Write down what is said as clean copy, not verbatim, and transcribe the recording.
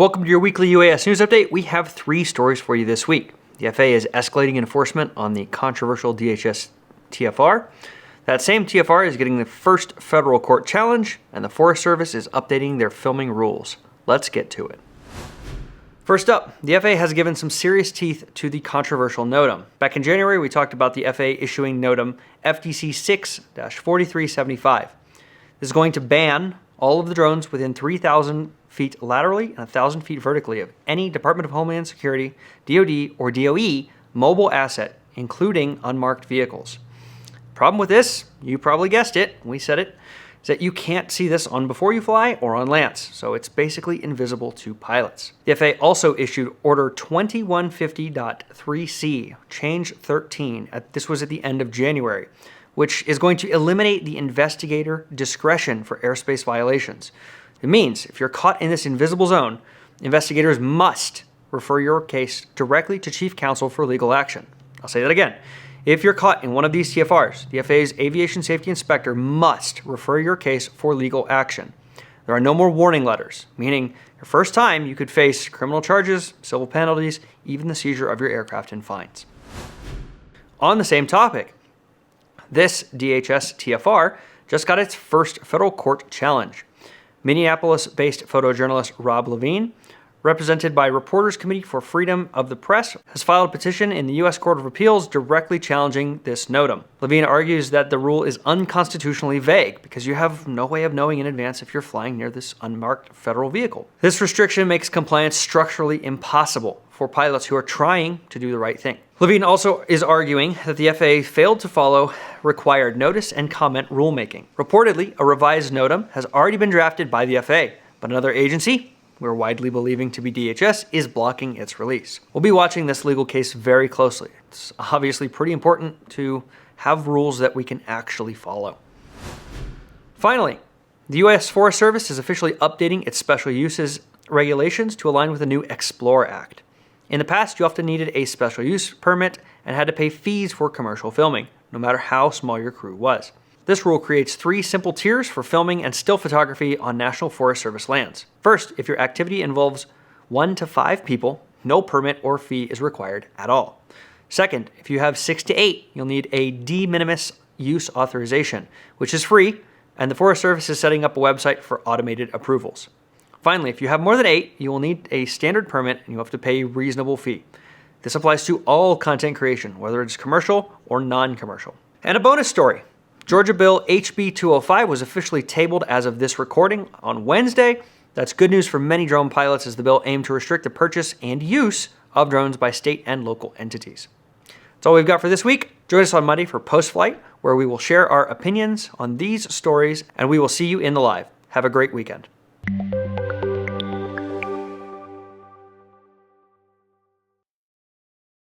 Welcome to your weekly UAS news update. We have 3 stories for you this week. The FAA is escalating enforcement on the controversial DHS TFR. That same TFR is getting the first federal court challenge, and the Forest Service is updating their filming rules. Let's get to it. First up, the FAA has given some serious teeth to the controversial NOTAM. Back in January, we talked about the FAA issuing NOTAM FDC 6-4375. This is going to ban all of the drones within 3,000 feet laterally and 1,000 feet vertically of any Department of Homeland Security, DoD, or DOE mobile asset, including unmarked vehicles. Problem with this, you probably guessed it, we said it, is that you can't see this on before you fly or on LAANC, so it's basically invisible to pilots. The FAA also issued Order 2150.3C, Change 13. This was at the end of January, which is going to eliminate the investigator discretion for airspace violations. It means if you're caught in this invisible zone, investigators must refer your case directly to Chief Counsel for legal action. I'll say that again. If you're caught in one of these TFRs, the FAA's Aviation Safety Inspector must refer your case for legal action. There are no more warning letters, meaning your first time you could face criminal charges, civil penalties, even the seizure of your aircraft and fines. On the same topic, this DHS TFR just got its first federal court challenge. Minneapolis-based photojournalist Rob Levine, represented by Reporters Committee for Freedom of the Press, has filed a petition in the U.S. Court of Appeals directly challenging this NOTAM. Levine argues that the rule is unconstitutionally vague because you have no way of knowing in advance if you're flying near this unmarked federal vehicle. This restriction makes compliance structurally impossible for pilots who are trying to do the right thing. Levine also is arguing that the FAA failed to follow required notice and comment rulemaking. Reportedly, a revised NOTAM has already been drafted by the FAA, but another agency, we're widely believing to be DHS, is blocking its release. We'll be watching this legal case very closely. It's obviously pretty important to have rules that we can actually follow. Finally, the U.S. Forest Service is officially updating its special uses regulations to align with the new Explore Act. In the past, you often needed a special use permit and had to pay fees for commercial filming, no matter how small your crew was. This rule creates 3 simple tiers for filming and still photography on National Forest Service lands. First, if your activity involves 1 to 5 people, no permit or fee is required at all. Second, if you have 6 to 8, you'll need a de minimis use authorization, which is free, and the Forest Service is setting up a website for automated approvals. Finally, if you have more than 8, you will need a standard permit and you have to pay a reasonable fee. This applies to all content creation, whether it's commercial or non-commercial. And a bonus story. Georgia Bill HB 205 was officially tabled as of this recording on Wednesday. That's good news for many drone pilots as the bill aimed to restrict the purchase and use of drones by state and local entities. That's all we've got for this week. Join us on Monday for Post-Flight, where we will share our opinions on these stories, and we will see you in the live. Have a great weekend.